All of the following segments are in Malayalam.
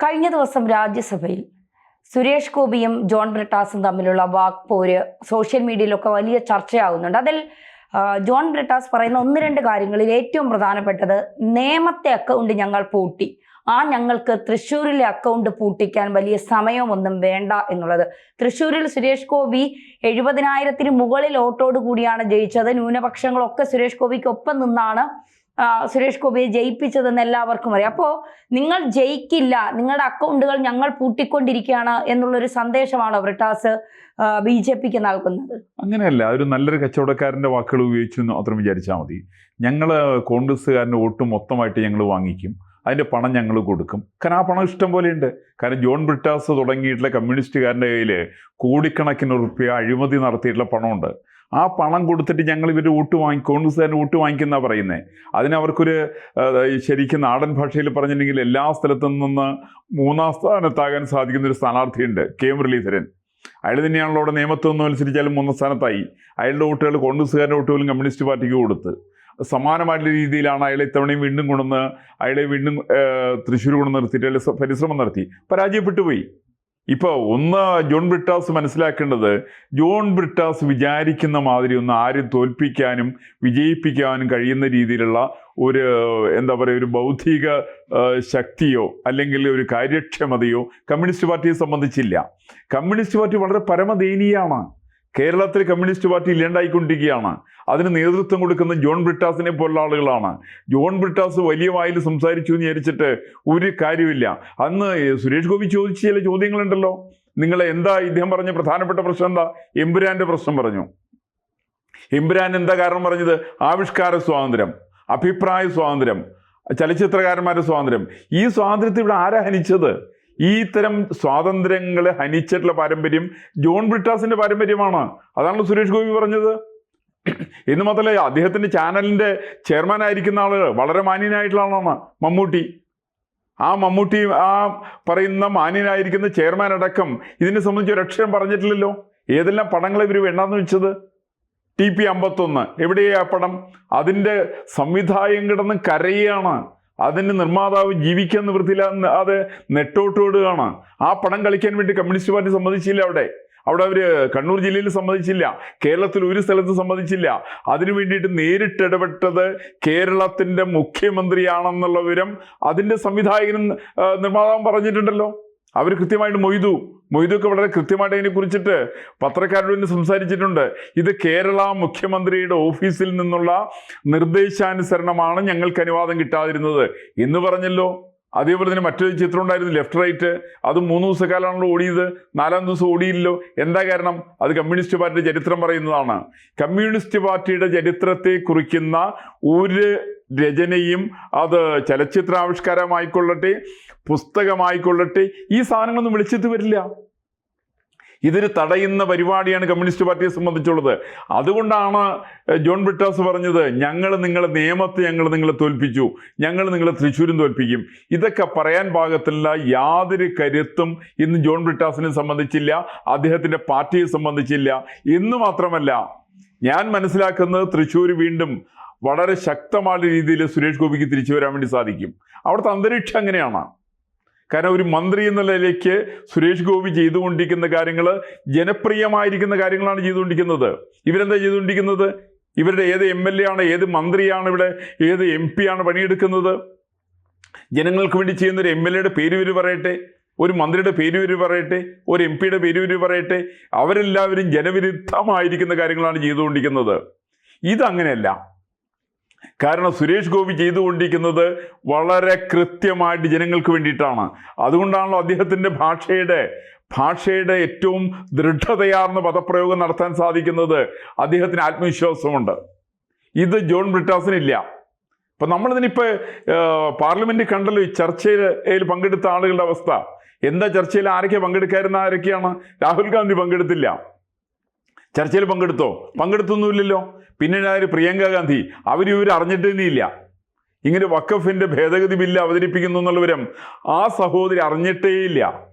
കഴിഞ്ഞ ദിവസം രാജ്യസഭയിൽ സുരേഷ് ഗോപിയും ജോൺ ബ്രിട്ടാസും തമ്മിലുള്ള വാക്പോര് സോഷ്യൽ മീഡിയയിലൊക്കെ വലിയ ചർച്ചയാകുന്നുണ്ട്. അതിൽ ജോൺ ബ്രിട്ടാസ് പറയുന്ന ഒന്ന് രണ്ട് കാര്യങ്ങളിൽ ഏറ്റവും പ്രധാനപ്പെട്ടത് നേമത്തെ അക്കൗണ്ട് ഞങ്ങൾ പൂട്ടി, ഞങ്ങൾക്ക് തൃശ്ശൂരിലെ അക്കൗണ്ട് പൂട്ടിക്കാൻ വലിയ സമയമൊന്നും വേണ്ട എന്നുള്ളത്. തൃശ്ശൂരിൽ സുരേഷ് ഗോപി 70,000-ന് മുകളിൽ വോട്ടോട് കൂടിയാണ് ജയിച്ചത്. ന്യൂനപക്ഷങ്ങളൊക്കെ സുരേഷ് ഗോപിക്ക് ഒപ്പം നിന്നാണ് സുരേഷ് ഗോപിയെ ജയിപ്പിച്ചതെന്ന് എല്ലാവർക്കും അറിയാം. അപ്പോൾ നിങ്ങൾ ജയിക്കില്ല, നിങ്ങളുടെ അക്കൗണ്ടുകൾ ഞങ്ങൾ പൂട്ടിക്കൊണ്ടിരിക്കുകയാണ് എന്നുള്ളൊരു സന്ദേശമാണ് ബ്രിട്ടാസ് BJPക്ക് നൽകുന്നത്. അങ്ങനെയല്ല, ഒരു നല്ലൊരു കച്ചവടക്കാരൻ്റെ വാക്കുകൾ ഉപയോഗിച്ചു എന്ന് മാത്രം വിചാരിച്ചാൽ മതി. ഞങ്ങൾ കോൺഗ്രസ്സുകാരൻ്റെ വോട്ട് മൊത്തമായിട്ട് ഞങ്ങൾ വാങ്ങിക്കും, അതിൻ്റെ പണം ഞങ്ങൾ കൊടുക്കും. കാരണം ആ പണം ഇഷ്ടം പോലെയുണ്ട്. കാരണം ജോൺ ബ്രിട്ടാസ് തുടങ്ങിയിട്ടുള്ള കമ്മ്യൂണിസ്റ്റുകാരൻ്റെ കയ്യിൽ കോടിക്കണക്കിന് റുപ്യ അഴിമതി നടത്തിയിട്ടുള്ള പണമുണ്ട്. ആ പണം കൊടുത്തിട്ട് ഞങ്ങൾ ഇവരുടെ വോട്ട് കോൺഗ്രസ്സുകാരൻ്റെ വോട്ട് വാങ്ങിക്കുന്ന പറയുന്നത്. അതിനവർക്കൊരു ശരിക്കും നാടൻ ഭാഷയിൽ പറഞ്ഞിട്ടുണ്ടെങ്കിൽ എല്ലാ സ്ഥലത്തു നിന്ന് 3-ാം സ്ഥാനത്താകാൻ സാധിക്കുന്ന ഒരു സ്ഥാനാർത്ഥിയുണ്ട്, കെ മുരളീധരൻ. അയാൾ തന്നെയാണല്ലോ അവിടെ നിയമത്തൊന്നും അനുസരിച്ചാലും 3-ാം സ്ഥാനത്തായി. അയാളുടെ വോട്ടുകൾ കോൺഗ്രസ്സുകാരുടെ വോട്ടുകളും കമ്മ്യൂണിസ്റ്റ് പാർട്ടിക്ക് കൊടുത്ത് സമാനമായിട്ടുള്ള രീതിയിലാണ് അയാളെ ഇത്തവണയും അയാളെ വീണ്ടും തൃശ്ശൂർ കൊണ്ട് നിർത്തിയിട്ട് അയാൾ പരിശ്രമം നടത്തി, പരാജയപ്പെട്ടു പോയി. ഇപ്പോൾ ജോൺ ബ്രിട്ടാസ് മനസ്സിലാക്കേണ്ടത്, ജോൺ ബ്രിട്ടാസ് വിചാരിക്കുന്ന മാതിരി ആരും തോൽപ്പിക്കാനും വിജയിപ്പിക്കാനും കഴിയുന്ന രീതിയിലുള്ള ഒരു ഒരു ബൗദ്ധിക ശക്തിയോ അല്ലെങ്കിൽ ഒരു കാര്യക്ഷമതയോ കമ്മ്യൂണിസ്റ്റ് പാർട്ടിയെ സംബന്ധിച്ചില്ല. കമ്മ്യൂണിസ്റ്റ് പാർട്ടി വളരെ പരമദയനീയമാണ്. കേരളത്തിൽ കമ്മ്യൂണിസ്റ്റ് പാർട്ടി ഇല്ലാണ്ടായിക്കൊണ്ടിരിക്കുകയാണ്. അതിന് നേതൃത്വം കൊടുക്കുന്ന ജോൺ ബ്രിട്ടാസിനെ പോലുള്ള ആളുകളാണ്. ജോൺ ബ്രിട്ടാസ് വലിയ വായിൽ സംസാരിച്ചു എന്ന് വിചാരിച്ചിട്ട് ഒരു കാര്യമില്ല. അന്ന് സുരേഷ് ഗോപി ചോദിച്ച ചില ചോദ്യങ്ങളുണ്ടല്ലോ, ഇദ്ദേഹം പറഞ്ഞ പ്രധാനപ്പെട്ട പ്രശ്നം എന്താ? എമ്പുരാന്റെ പ്രശ്നം പറഞ്ഞു. എമ്പുരാൻ എന്താ കാരണം പറഞ്ഞത്? ആവിഷ്കാര സ്വാതന്ത്ര്യം, അഭിപ്രായ സ്വാതന്ത്ര്യം, ചലച്ചിത്രകാരന്മാരുടെ സ്വാതന്ത്ര്യം. ഈ സ്വാതന്ത്ര്യത്തെ ഇവിടെ ആരാ ഹനിച്ചത്? ഈ ഇത്തരം സ്വാതന്ത്ര്യങ്ങളെ ഹനിച്ചിട്ടുള്ള പാരമ്പര്യം ജോൺ ബ്രിട്ടാസിന്റെ പാരമ്പര്യമാണ്. അതാണല്ലോ സുരേഷ് ഗോപി പറഞ്ഞത്. എന്ന് മാത്രമല്ല, അദ്ദേഹത്തിന്റെ ചാനലിന്റെ ചെയർമാൻ ആയിരിക്കുന്ന ആള് വളരെ മാന്യനായിട്ടുള്ള ആളാണ് മമ്മൂട്ടി. മമ്മൂട്ടി പറയുന്ന മാന്യനായിരിക്കുന്ന ചെയർമാൻ അടക്കം ഇതിനെ സംബന്ധിച്ച് ഒരു അക്ഷരം പറഞ്ഞിട്ടില്ലല്ലോ. ഏതെല്ലാം പടങ്ങൾ ഇവർ വേണ്ടാന്ന് വെച്ചത്? TP 51 എവിടെയാ പടം? അതിൻ്റെ സംവിധായകൻ കിടന്ന് കരയാണ്. അതിന് നിർമ്മാതാവ് ജീവിക്കാൻ നിവൃത്തിയില്ല, അത് നെട്ടോട്ടോടുകയാണ്. ആ പടം കളിക്കാൻ വേണ്ടി കമ്മ്യൂണിസ്റ്റ് പാർട്ടി സമ്മതിച്ചില്ല. അവിടെ അവർ കണ്ണൂർ ജില്ലയിൽ സമ്മതിച്ചില്ല, കേരളത്തിൽ ഒരു സ്ഥലത്ത് സമ്മതിച്ചില്ല. അതിനു വേണ്ടിയിട്ട് നേരിട്ട് ഇടപെട്ടത് കേരളത്തിന്റെ മുഖ്യമന്ത്രിയാണെന്നുള്ള വിവരം അതിൻ്റെ സംവിധായകനും നിർമ്മാതാവും പറഞ്ഞിട്ടുണ്ടല്ലോ. അവർ കൃത്യമായിട്ട് മൊയ്തുക്കെ വളരെ കൃത്യമായിട്ട് അതിനെ കുറിച്ചിട്ട് പത്രക്കാരോട് സംസാരിച്ചിട്ടുണ്ട്. ഇത് കേരള മുഖ്യമന്ത്രിയുടെ ഓഫീസിൽ നിന്നുള്ള നിർദ്ദേശാനുസരണമാണ് ഞങ്ങൾക്ക് അനുവാദം കിട്ടാതിരുന്നത് എന്ന് പറഞ്ഞല്ലോ. അതേപോലെ തന്നെ മറ്റൊരു ചിത്രം ഉണ്ടായിരുന്നു, ലെഫ്റ്റ് റൈറ്റ്. അത് 3 ദിവസക്കാലാണല്ലോ ഓടിയത്, 4-ാം ദിവസം ഓടിയില്ലല്ലോ. എന്താ കാരണം? അത് കമ്മ്യൂണിസ്റ്റ് പാർട്ടിയുടെ ചരിത്രം പറയുന്നതാണ്. കമ്മ്യൂണിസ്റ്റ് പാർട്ടിയുടെ ചരിത്രത്തെ കുറിക്കുന്ന ഒരു രചനയും, അത് ചലച്ചിത്രാവിഷ്കാരമായിക്കൊള്ളട്ടെ, പുസ്തകമായിക്കൊള്ളട്ടെ, ഈ സാധനങ്ങളൊന്നും വെളിച്ചത്ത് വരില്ല. ഇതൊരു തടയുന്ന പരിപാടിയാണ് കമ്മ്യൂണിസ്റ്റ് പാർട്ടിയെ സംബന്ധിച്ചുള്ളത്. അതുകൊണ്ടാണ് ജോൺ ബ്രിട്ടാസ് പറഞ്ഞത്, നിങ്ങളെ തോൽപ്പിച്ചു, ഞങ്ങൾ നിങ്ങളെ തൃശ്ശൂരും തോൽപ്പിക്കും. ഇതൊക്കെ പറയാൻ പാകത്തിലുള്ള യാതൊരു കരുത്തും ഇന്ന് ജോൺ ബ്രിട്ടാസിനെ സംബന്ധിച്ചില്ല, അദ്ദേഹത്തിന്റെ പാർട്ടിയെ സംബന്ധിച്ചില്ല. എന്ന് മാത്രമല്ല, ഞാൻ മനസ്സിലാക്കുന്നത് തൃശ്ശൂർ വീണ്ടും വളരെ ശക്തമായ രീതിയിൽ സുരേഷ് ഗോപിക്ക് തിരിച്ചു വരാൻ വേണ്ടി സാധിക്കും. അവിടുത്തെ അന്തരീക്ഷം അങ്ങനെയാണ്. കാരണം ഒരു മന്ത്രി എന്ന നിലയിലേക്ക് സുരേഷ് ഗോപി ചെയ്തുകൊണ്ടിരിക്കുന്ന കാര്യങ്ങൾ ജനപ്രിയമായിരിക്കുന്ന കാര്യങ്ങളാണ് ചെയ്തുകൊണ്ടിരിക്കുന്നത്. ഇവരെന്താ ചെയ്തുകൊണ്ടിരിക്കുന്നത്? ഇവരുടെ ഏത് MLA ആണ്, ഏത് മന്ത്രിയാണ്, ഇവിടെ ഏത് MP ആണ് പണിയെടുക്കുന്നത്? ജനങ്ങൾക്ക് വേണ്ടി ചെയ്യുന്ന ഒരു MLAയുടെ പേര് ഇവർ പറയട്ടെ, ഒരു മന്ത്രിയുടെ പേര് ഇവർ പറയട്ടെ, ഒരു MP-യുടെ പേര് ഇവർ പറയട്ടെ. അവരെല്ലാവരും ജനവിരുദ്ധമായിരിക്കുന്ന കാര്യങ്ങളാണ് ചെയ്തുകൊണ്ടിരിക്കുന്നത്. ഇതങ്ങനെയല്ല. കാരണം സുരേഷ് ഗോപി ചെയ്തുകൊണ്ടിരിക്കുന്നത് വളരെ കൃത്യമായിട്ട് ജനങ്ങൾക്ക് വേണ്ടിയിട്ടാണ്. അതുകൊണ്ടാണല്ലോ അദ്ദേഹത്തിൻ്റെ ഭാഷയുടെ ഏറ്റവും ദൃഢതയാർന്ന പദപ്രയോഗം നടത്താൻ സാധിക്കുന്നത്. അദ്ദേഹത്തിന് ആത്മവിശ്വാസമുണ്ട്. ഇത് ജോൺ ബ്രിട്ടാസിനില്ല. ഇപ്പം നമ്മളിതിനിപ്പോൾ പാർലമെന്റിൽ കണ്ടല്ലോ ഈ ചർച്ചയിൽ പങ്കെടുത്ത ആളുകളുടെ അവസ്ഥ. എന്താ ചർച്ചയിൽ ആരൊക്കെ പങ്കെടുക്കാതിരുന്ന ആരൊക്കെയാണ്? രാഹുൽ ഗാന്ധി പങ്കെടുത്തില്ല. ചർച്ചയിൽ പങ്കെടുത്തൊന്നുമില്ലല്ലോ. പിന്നെ പ്രിയങ്ക ഗാന്ധി, ഇവർ അറിഞ്ഞിട്ട് തന്നെയില്ല. ഇങ്ങനെ വഖഫിന്റെ ഭേദഗതി ബില്ല് അവതരിപ്പിക്കുന്നു എന്നുള്ള വിവരം ആ സഹോദരി അറിഞ്ഞിട്ടേ ഇല്ല.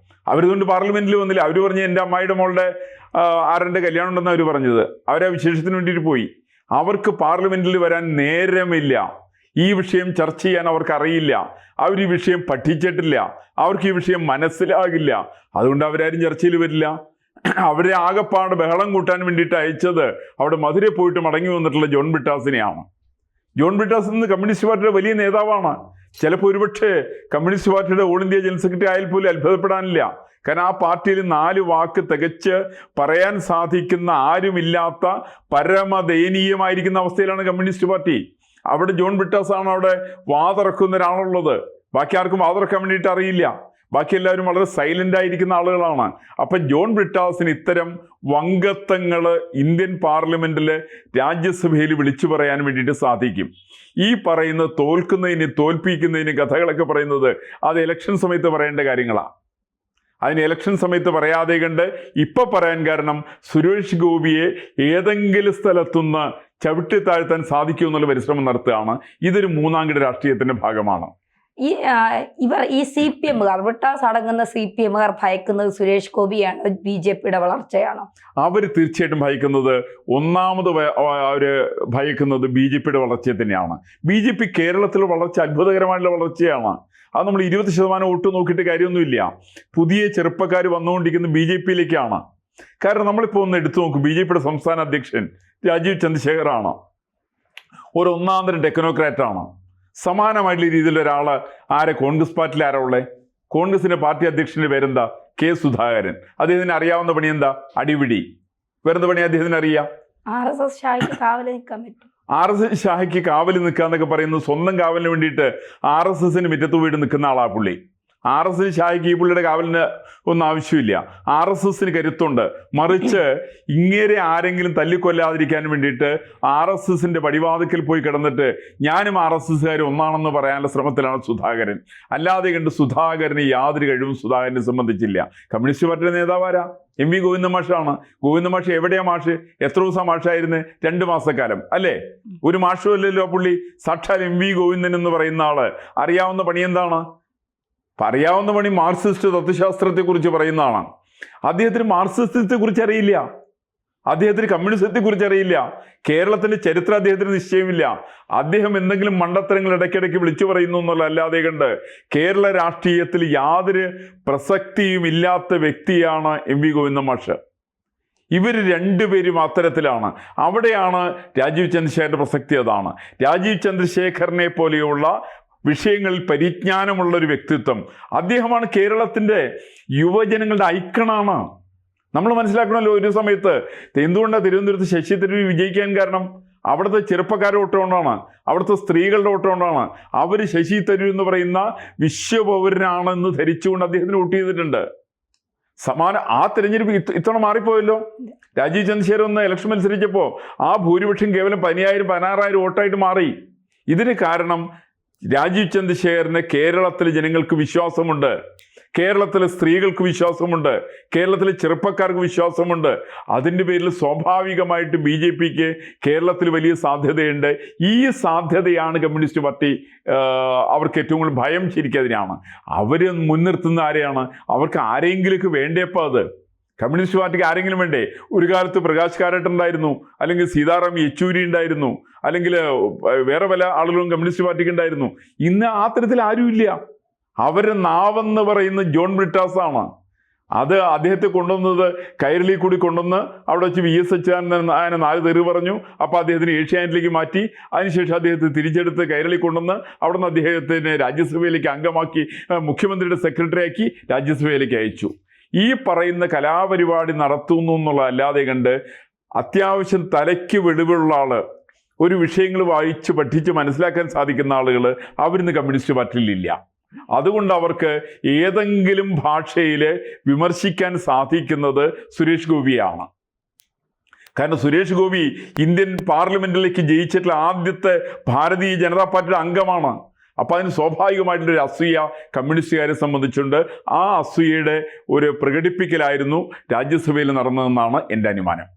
അവരിതുകൊണ്ട് പാർലമെന്റിൽ വന്നില്ല. അവർ പറഞ്ഞ് എൻ്റെ അമ്മായിയുടെ മോളുടെ ആരുടെ കല്യാണം ഉണ്ടെന്ന് അവർ പറഞ്ഞത്. അവരാ വിശേഷത്തിന് വേണ്ടിയിട്ട് പോയി. അവർക്ക് പാർലമെന്റിൽ വരാൻ നേരമില്ല. ഈ വിഷയം ചർച്ച ചെയ്യാൻ അവർക്ക് അറിയില്ല, അവർ ഈ വിഷയം പഠിച്ചിട്ടില്ല, അവർക്ക് ഈ വിഷയം മനസ്സിലാകില്ല. അതുകൊണ്ട് അവരാരും ചർച്ചയിൽ വരില്ല. അവരെ ആകെപ്പാട് ബഹളം കൂട്ടാൻ വേണ്ടിയിട്ട് അയച്ചത് അവിടെ മധുരയിൽ പോയിട്ട് മടങ്ങി വന്നിട്ടുള്ള ജോൺ ബ്രിട്ടാസിനെയാണ്. ജോൺ ബ്രിട്ടാസ് ഇന്ന് കമ്മ്യൂണിസ്റ്റ് പാർട്ടിയുടെ വലിയ നേതാവാണ്. ചിലപ്പോൾ ഒരുപക്ഷെ കമ്മ്യൂണിസ്റ്റ് പാർട്ടിയുടെ ഓൾ ഇന്ത്യ ജനറൽ സെക്രട്ടറി ആയാൽ പോലും അത്ഭുതപ്പെടാനില്ല. കാരണം ആ പാർട്ടിയിൽ 4 വാക്ക് തികച്ച് പറയാൻ സാധിക്കുന്ന ആരുമില്ലാത്ത പരമദയനീയമായിരിക്കുന്ന അവസ്ഥയിലാണ് കമ്മ്യൂണിസ്റ്റ് പാർട്ടി. അവിടെ ജോൺ ബ്രിട്ടാസ് ആണ് അവിടെ വാതിറക്കുന്ന ഒരാളുള്ളത്. ബാക്കി ആർക്കും വാതിറക്കാൻ വേണ്ടിയിട്ട് അറിയില്ല. ബാക്കി എല്ലാവരും വളരെ സൈലന്റ് ആയിരിക്കുന്ന ആളുകളാണ്. അപ്പം ജോൺ ബ്രിട്ടാസിന് ഇത്തരം വങ്കത്വങ്ങൾ ഇന്ത്യൻ പാർലമെന്റിൽ രാജ്യസഭയിൽ വിളിച്ചു പറയാൻ വേണ്ടിയിട്ട് സാധിക്കും. ഈ പറയുന്ന തോൽക്കുന്നതിന് തോൽപ്പിക്കുന്നതിന് കഥകളൊക്കെ പറയുന്നത് അത് ഇലക്ഷൻ സമയത്ത് പറയേണ്ട കാര്യങ്ങളാണ്. അതിന് ഇലക്ഷൻ സമയത്ത് പറയാതെ കണ്ട് ഇപ്പം പറയാൻ കാരണം സുരേഷ് ഗോപിയെ ഏതെങ്കിലും സ്ഥലത്തുനിന്ന് ചവിട്ടി താഴ്ത്താൻ സാധിക്കുമെന്നുള്ള പരിശ്രമം നടത്തുകയാണ്. ഇതൊരു മൂന്നാംകിട രാഷ്ട്രീയത്തിന്റെ ഭാഗമാണ്. ഇവർ ഈ CPM ബ്രിട്ടാസ് അടങ്ങുന്ന CPM ഭയക്കുന്നത് സുരേഷ് ഗോപിയാണ്, BJPയുടെ വളർച്ചയാണോ? അവർ തീർച്ചയായിട്ടും ഭയക്കുന്നത് ഒന്നാമത് അവര് ഭയക്കുന്നത് BJPയുടെ വളർച്ചയെ തന്നെയാണ്. BJP കേരളത്തിലെ വളർച്ച അത്ഭുതകരമായിട്ടുള്ള വളർച്ചയാണ്. അത് നമ്മൾ 20% വോട്ട് നോക്കിയിട്ട് കാര്യമൊന്നുമില്ല. പുതിയ ചെറുപ്പക്കാർ വന്നുകൊണ്ടിരിക്കുന്നത് BJPയിലേക്കാണ്. കാരണം നമ്മളിപ്പോൾ ഒന്ന് എടുത്തു നോക്കും, BJPയുടെ സംസ്ഥാന അധ്യക്ഷൻ രാജീവ് ചന്ദ്രശേഖറാണ്. ഒരു ഒന്നാന്തരം ടെക്നോക്രാറ്റാണ്. സമാനമായിട്ടുള്ള രീതിയിൽ ഒരാൾ ആരെ കോൺഗ്രസ് പാർട്ടിയിൽ ആരാ ഉള്ളത്? കോൺഗ്രസിന്റെ പാർട്ടി അധ്യക്ഷന്റെ പേരെന്താ? K. സുധാകരൻ. അദ്ദേഹത്തിന് അറിയാവുന്ന പണി എന്താ? അടിപിടി. വേറെന്താ പണി അദ്ദേഹത്തിന് അറിയാം? RSS ഷായ്ക്ക് കാവൽ നിൽക്കാൻ പറ്റും. RSS ഷായ്ക്ക് കാവൽ നിൽക്കാന്നൊക്കെ പറയുന്നത് സ്വന്തം കാവലിന് വേണ്ടിയിട്ട് RSSന് മുറ്റത്ത് പോയിട്ട് നിൽക്കുന്ന ആളാ പുള്ളി. RSS ഷായ്ക്ക് ഈ പുള്ളിയുടെ കാവലിന് ഒന്നും ആവശ്യമില്ല. RSSന് കരുത്തുണ്ട്. മറിച്ച് ഇങ്ങേരെ ആരെങ്കിലും തല്ലിക്കൊല്ലാതിരിക്കാൻ വേണ്ടിയിട്ട് RSSന്റെ പടിവാതിക്കൽ പോയി കിടന്നിട്ട് ഞാനും RSSകാരും ഒന്നാണെന്ന് പറയാനുള്ള ശ്രമത്തിലാണ് സുധാകരൻ. അല്ലാതെ കണ്ട് സുധാകരന് യാതൊരു കഴിവും സുധാകരനെ സംബന്ധിച്ചില്ല. കമ്മ്യൂണിസ്റ്റ് പാർട്ടിയുടെ നേതാവാരാ? MV ഗോവിന്ദ മാഷാണ്. ഗോവിന്ദ മാഷ് എവിടെയാ മാഷ്? എത്ര ദിവസം മാഷായിരുന്നു? 2 മാസക്കാലം അല്ലേ? ഒരു മാഷും അല്ലല്ലോ പുള്ളി. സാക്ഷാൽ MV ഗോവിന്ദൻ എന്ന് പറയുന്ന ആള് അറിയാവുന്ന പണി എന്താണ്? പറയാവുന്ന പണി മാർക്സിസ്റ്റ് തത്വശാസ്ത്രത്തെക്കുറിച്ച് പറയുന്നതാണ്. അദ്ദേഹത്തിന് മാർക്സിസത്തെക്കുറിച്ച് അറിയില്ല. അദ്ദേഹത്തിന് കമ്മ്യൂണിസത്തെക്കുറിച്ച് അറിയില്ല. കേരളത്തിന്റെ ചരിത്രം അദ്ദേഹത്തിന് നിശ്ചയമില്ല. അദ്ദേഹം എന്തെങ്കിലും മണ്ടത്തരങ്ങൾ ഇടയ്ക്കിടയ്ക്ക് വിളിച്ചു പറയുന്നു എന്നുള്ളതല്ലാതെ കണ്ട് കേരള രാഷ്ട്രീയത്തിൽ യാതൊരു പ്രസക്തിയും ഇല്ലാത്ത വ്യക്തിയാണ് MV ഗോവിന്ദ മാഷ്. ഇവർ രണ്ടുപേരും അത്തരത്തിലാണ്. അവിടെയാണ് രാജീവ് ചന്ദ്രശേഖരന്റെ പ്രസക്തി. അതാണ് രാജീവ് ചന്ദ്രശേഖരനെ പോലെയുള്ള വിഷയങ്ങളിൽ പരിജ്ഞാനമുള്ള ഒരു വ്യക്തിത്വം. അദ്ദേഹമാണ് കേരളത്തിൻ്റെ യുവജനങ്ങളുടെ ഐക്കണാണ്. നമ്മൾ മനസ്സിലാക്കണമല്ലോ ഒരു സമയത്ത് എന്തുകൊണ്ടാണ് തിരുവനന്തപുരത്ത് ശശി തരൂർ വിജയിക്കാൻ കാരണം? അവിടുത്തെ ചെറുപ്പക്കാരുടെ വോട്ട് കൊണ്ടാണ്, അവിടുത്തെ സ്ത്രീകളുടെ വോട്ട് കൊണ്ടാണ്. അവർ ശശി തരൂർ എന്ന് പറയുന്ന വിശ്വപൗരനാണെന്ന് ധരിച്ചുകൊണ്ട് അദ്ദേഹത്തിന് വോട്ട് ചെയ്തിട്ടുണ്ട്. ആ തെരഞ്ഞെടുപ്പ് ഇത്തവണ മാറിപ്പോയല്ലോ. രാജീവ് ചന്ദ്രശേഖരൻ ഒന്ന് ഇലക്ഷൻ മത്സരിച്ചപ്പോൾ ആ ഭൂരിപക്ഷം കേവലം 10,000-16,000 വോട്ടായിട്ട് മാറി. ഇതിന് കാരണം രാജീവ് ചന്ദ്രശേഖരന് കേരളത്തിലെ ജനങ്ങൾക്ക് വിശ്വാസമുണ്ട്, കേരളത്തിലെ സ്ത്രീകൾക്ക് വിശ്വാസമുണ്ട്, കേരളത്തിലെ ചെറുപ്പക്കാർക്ക് വിശ്വാസമുണ്ട്. അതിൻ്റെ പേരിൽ സ്വാഭാവികമായിട്ട് BJPക്ക് കേരളത്തിൽ വലിയ സാധ്യതയുണ്ട്. ഈ സാധ്യതയാണ് കമ്മ്യൂണിസ്റ്റ് പാർട്ടി അവർക്ക് ഏറ്റവും കൂടുതൽ ഭയം ശരിക്കതിനാണ്. അവർ മുൻനിർത്തുന്ന ആരെയാണ്? അവർക്ക് ആരെങ്കിലുമൊക്കെ വേണ്ടേപ്പോൾ അത് കമ്മ്യൂണിസ്റ്റ് പാർട്ടിക്ക് ആരെങ്കിലും വേണ്ടേ? ഒരു കാലത്ത് പ്രകാശ് കാരാട്ട് ഉണ്ടായിരുന്നു, അല്ലെങ്കിൽ സീതാറാം യെച്ചൂരി ഉണ്ടായിരുന്നു, അല്ലെങ്കിൽ വേറെ പല ആളുകളും കമ്മ്യൂണിസ്റ്റ് പാർട്ടിക്ക് ഉണ്ടായിരുന്നു. ഇന്ന് ആ തരത്തിൽ ആരുമില്ല. അവരുടെ നാവെന്ന് പറയുന്ന ജോൺ ബ്രിട്ടാസ് ആണ്. അത് അദ്ദേഹത്തെ കൊണ്ടുവന്നത് കൈരളി കൂടി കൊണ്ടുവന്ന് അവിടെ വെച്ച് VS അച്യുതാനന്ദൻ 4 തെറി പറഞ്ഞു. അപ്പോൾ അദ്ദേഹത്തിന് ഏഷ്യാനെറ്റിലേക്ക് മാറ്റി. അതിനുശേഷം അദ്ദേഹത്തെ തിരിച്ചെടുത്ത് കൈരളി കൊണ്ടുവന്ന് അവിടെ നിന്ന് അദ്ദേഹത്തിന് രാജ്യസഭയിലേക്ക് അംഗമാക്കി, മുഖ്യമന്ത്രിയുടെ സെക്രട്ടറി ആക്കി രാജ്യസഭയിലേക്ക് അയച്ചു. ഈ പറയുന്ന കലാപരിപാടി നടത്തുന്നു എന്നുള്ളതല്ലാതെ കണ്ട് അത്യാവശ്യം തലയ്ക്ക് വെളിവുള്ള ആള്, ഒരു വിഷയങ്ങൾ വായിച്ച് പഠിച്ച് മനസ്സിലാക്കാൻ സാധിക്കുന്ന ആളുകൾ അവരിന്ന് കമ്മ്യൂണിസ്റ്റ് പാർട്ടിയിലില്ല. അതുകൊണ്ട് അവർക്ക് ഏതെങ്കിലും ഭാഷയിൽ വിമർശിക്കാൻ സാധിക്കുന്നത് സുരേഷ് ഗോപിയാണ്. കാരണം സുരേഷ് ഗോപി ഇന്ത്യൻ പാർലമെന്റിലേക്ക് ജയിച്ചിട്ടുള്ള ആദ്യത്തെ ഭാരതീയ ജനതാ പാർട്ടിയുടെ അംഗമാണ്. അപ്പം അതിന് സ്വാഭാവികമായിട്ടുള്ളൊരു അസൂയ കമ്മ്യൂണിസ്റ്റുകാരെ സംബന്ധിച്ചുണ്ട്. ആ അസൂയയുടെ ഒരു പ്രകടിപ്പിക്കലായിരുന്നു രാജ്യസഭയിൽ നടന്നതെന്നാണ് എൻ്റെ അനുമാനം.